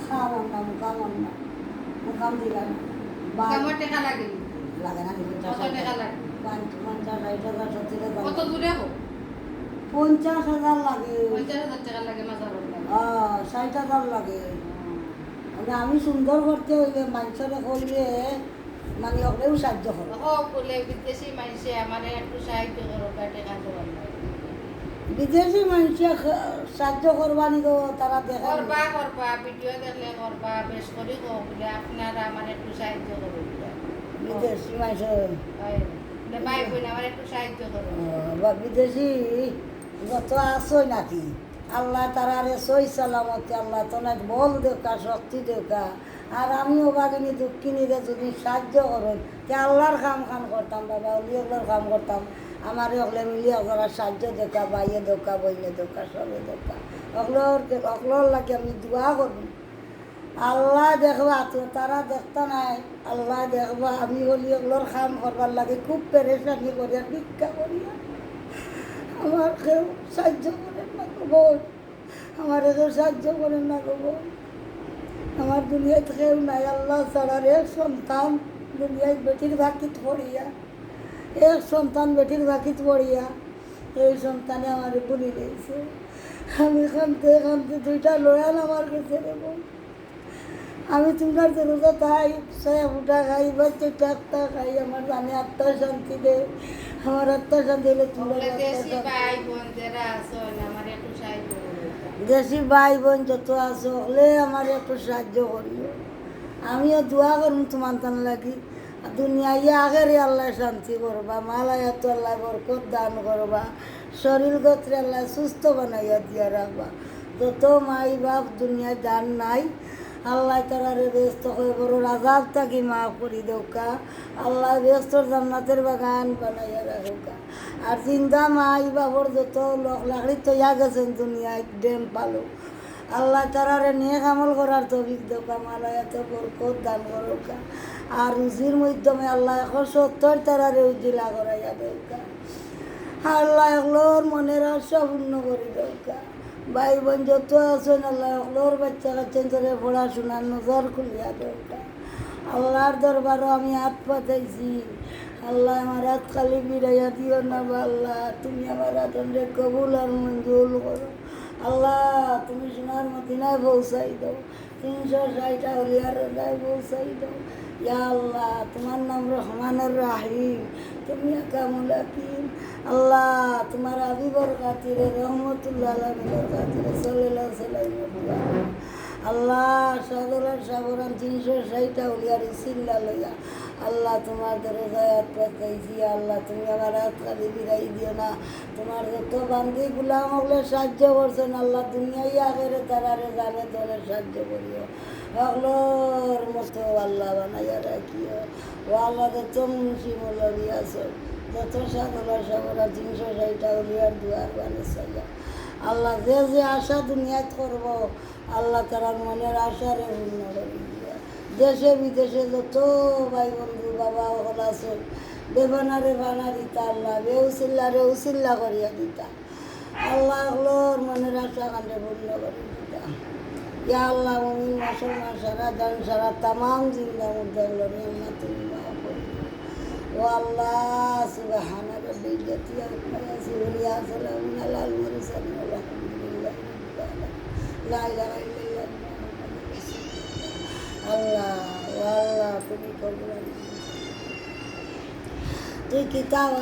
খাওয়ার না মুকাম দিলা না আমার টাকা লাগে লাগে না কত টাকা লাগে 50,000 কত দূরে হোক 50,000 লাগে 50,000 টাকা লাগে মাজার লাগে 60,000 লাগে মানে আমি সুন্দর করতে হইলে মানুষের হইলে মানে ওগুলোও সাহায্য হবে বলে বিদেশি মানুষে আমার একটু সাহায্য করো টাকা দেওয়ার বিদেশি মানুষে সাহায্য করবানি তো তারা দেখা করবা ভিডিও দেখলে করবা বেশ করে বলে আপনারা আমার একটু সাহায্য করুন বিদেশি মানুষের ভাই বোন আমার একটু সাহায্য করুন বা বিদেশি যত আসই নাকি আল্লাহ তারারে সই সালামতে আল্লাহ তোমার বল দেউকা শক্তি দেউকা আর আমিও বাগিনী দুঃখিনীরে যদি সাহায্য করুন তে আল্লাহর কাম খান করতাম বাবা অলিওগুলোর কাম করতাম আমার ওগুলো মিলিয়ে ওগুলোর সাহায্য দেখা বাইয়ে দোকা বইনে দোকা সবে দোকা ওগুলোর লাগে আমি দোয়া করবো আল্লাহ দেখবা তো তারা দেখতা নাই আল্লাহ দেখবা আমি হলি ওগুলোর কাম করবার লাগে খুব পেরেশানি করিয়া ভিক্ষা করিয়া আমার কেউ সাহায্য করেন না গো বোন আমার কেউ সাহায্য করেন না গো বোন আমার দুনিয়াতে কেউ নাই আল্লাহ ছাড়ার এক সন্তান দুনিয়ায় বেটির ভাকিত পড়িয়া এক সন্তান বেটির ভাকিত পড়িয়া এই সন্তানে আমার বলি দিয়েছে আমি খানতে দুইটা লয়াল আমার কাছে রে বোন আমি তোমার জরুরত তাই ছয় ফুটা খাই বা চারটা আত্মা খাই আমার জানে আত্মা শান্তি দে আমার আত্মা শান্তি হলে তোমার দেশি ভাই বোন যত আছো হলে আমার একটু সাহায্য করিও আমিও দোয়া করুন তোমার তান লাগি দুনিয়ায় আগের আল্লাহ শান্তি করবা মালায়াত আল্লাহ বরকত দান করবা শরীর গোত্রে আল্লাহ সুস্থ বানাইয়া দিয়া রাখবা যত মাই বাপ দুনিয়ায় দান নাই আল্লাহ তারারে ব্যস্ত হয়ে বড় রাজাব থাকি মাফ করি দৌকা আল্লাহ ব্যস্তর জান্নাতের বাগান বানাইয়া রাখুকা আর চিন্তা মাই বাবর যত লোক লাকড়ি তৈয়া গেছেন দুনিয়ায় ডেম পালো আল্লাহ তারারে নিয়ে কামল করার তৌফিক দৌকা মালায়াত বরকত দান করুকা আর রুজির মাধ্যমে আল্লাহ 170 তারারে উজ্জিলা করাইয়া দৌকা আল্লাহ এগুলোর মনের আশা পূর্ণ করি দৌকা ভাই বোন যত আছেন আল্লাহ ওর বাচ্চা কাচ্চা ধরে পড়াশোনার নজর খুলিয়া দরকার আল্লাহর দরবারও আমি হাত পাতাইছি আল্লাহ আমার হাত খালি বিড়াইয়া দিও না বা আল্লাহ তুমি আমার হাতরে কবুল আর মঞ্জুর করো আল্লাহ তুমি সোনার মদিনায় পৌঁছাই দাও 360 হলিয়ার রায় পৌঁছাই দাও ইয়া আল্লাহ তোমার নাম রহমানুর রাহিম তুমি আকামুল হাকিম আল্লাহ তোমার আবিবর খাতিরে রহমতুল্লাহ আলামিনের খাতিরে সাল্লাল্লাহু আলাইহি ওয়াসাল্লাম আল্লাহ সাদরার সাবরান 360 হলিয়ার সিল্লা লইয়া আল্লাহ তোমার দরজায় হাত পাতাইছি আল্লাহ তুমি আমার হাত খালি বিরাই দিও না তোমার যত বান্দি গুলাম ওগুলো সাহায্য করছেন আল্লাহ দুনিয়ায় আগেরে তারারে জানে তোলে সাহায্য করিও ওগুলোর মতো আল্লাহ বানাইয়া রাখিও ও আল্লাহ যত মুন্সি মৌলবী আছে যত সাদরার সাবরান 360 হলিয়ার দুয়ার বানিয়েছে আল্লাহ যে যে আশা দুনিয়াত করব আল্লাহ তারার মনের আশারে পূর্ণ করে দেশে বিদেশে যত ভাই বন্ধু বাবা ওগুলো আছে বেবানারে বানা দিতা আল্লাহ বেউসিল্লারে উসিল্লা করিয়া দিতা আল্লাহ ওগুলোর মনের আশা কান্দে পূর্ণ করে দিতা ইয়া আল্লাহ মুমিন মুসলমান সারা দান সারা তামাম জিন্দা মুর্দা ওগুলোর আল্লাহ তুমি মাফ করে ও আল্লাহ সুবহান রাব্বিল ইজ্জতি আম্মা ইয়াসিফুন ইয়া সালামুন আলাল মুরসালিন আলহামদুলিল্লাহি রাব্বিল আলামিন লা ইলাহা ইল্লাল্লাহ আল্লাহ ও আল্লাহ তুমি কবুল তুই কিতাব